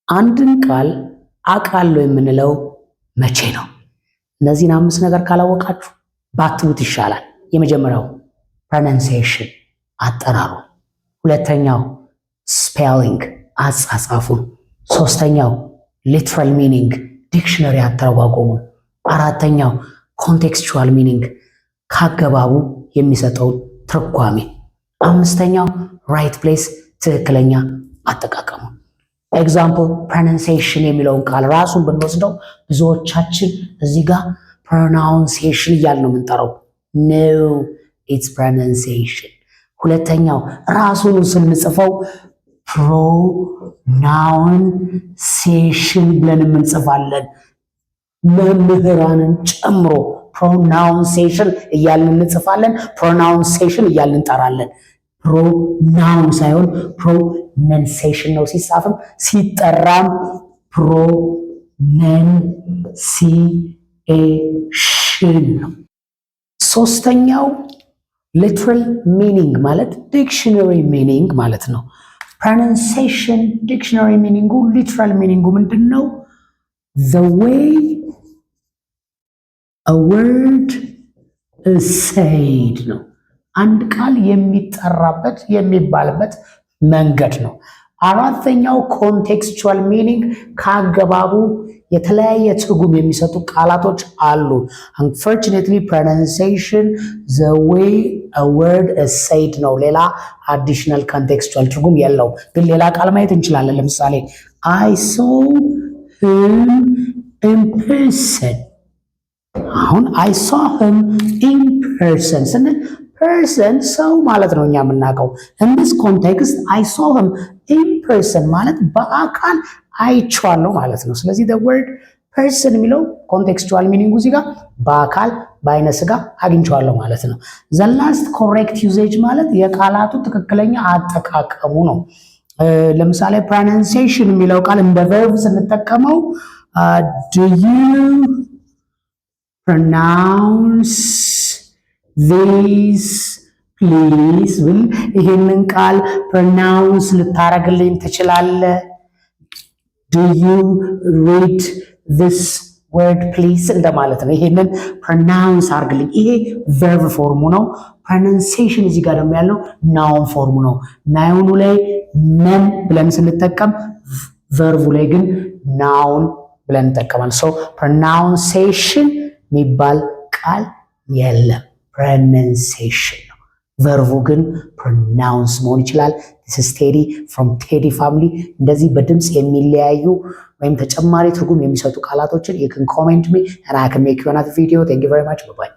አንድን ቃል አውቃለሁ የምንለው መቼ ነው? እነዚህን 5 ነገር ካላወቃችሁ ባትሉት ይሻላል። የመጀመሪያው pronunciation አጠራሩ፣ ሁለተኛው spelling አጻጻፉን፣ ሶስተኛው literal meaning ዲክሽነሪ አተረጓጎሙን፣ አራተኛው contextual meaning ካገባቡ የሚሰጠውን ትርጓሜ፣ አምስተኛው right place ትክክለኛ አጠቃቀሙ። ኤግዛምፕል pronunciation የሚለውን ቃል ራሱን ብንወስደው ብዙዎቻችን እዚህ ጋር pronunciation እያልን ነው የምንጠራው። no it's pronunciation። ሁለተኛው ራሱን ስንጽፈው pronunciation ብለን እንጽፋለን። መምህራንን ጨምሮ pronunciation እያልን እንጽፋለን፣ pronunciation እያልን እንጠራለን። pronoun ሳይሆን pronunciation ነው ሲጻፍም ሲጠራም pronunciation ነው። ሶስተኛው literal meaning ማለት dictionary meaning ማለት ነው። pronunciation dictionary meaning literal meaning ምንድነው? the way a word is said ነው። አንድ ቃል የሚጠራበት የሚባልበት መንገድ ነው። አራተኛው ኮንቴክስቹዋል ሚኒንግ ካገባቡ የተለያየ ትርጉም የሚሰጡ ቃላቶች አሉ። unfortunately pronunciation the way a word is said ነው። ሌላ additional contextual ትርጉም የለውም። ግን ሌላ ቃል ማየት እንችላለን። ለምሳሌ I saw him in person። አሁን I saw him in person ስንል person ሰው ማለት ነው እኛ የምናውቀው። in this context I saw him in person ማለት በአካል አይቼዋለሁ ማለት ነው። ስለዚህ the word person የሚለው ኮንቴክስቹዋል ሚኒንጉ እዚህ ጋር በአካል በአይነ ስጋ አግኝቼዋለሁ ማለት ነው። the last correct usage ማለት የቃላቱ ትክክለኛ አጠቃቀሙ ነው። ለምሳሌ pronunciation የሚለው ቃል እንደ verb ስንጠቀመው do you pronounce this please ብል ይሄንን ቃል pronounce ልታረግልኝ ትችላለህ? do you read this word please እንደማለት ነው። ይሄንን pronounce አርግልኝ። ይሄ verb ፎርሙ ነው። pronunciation እዚህ ጋር ደግሞ ያለው noun ፎርሙ ነው። ናውኑ ላይ ነን ብለን ስንጠቀም verbu ላይ ግን noun ብለን እንጠቀማለን። so pronunciation የሚባል ቃል የለም። pronunciation ነው። verቡ ግን pronounce መሆን ይችላል። this is Teddy from Teddy family። እንደዚህ በድምጽ የሚለያዩ ወይም ተጨማሪ ትርጉም የሚሰጡ ቃላቶችን you can comment me and I can make you another video. Thank you very much. Bye bye.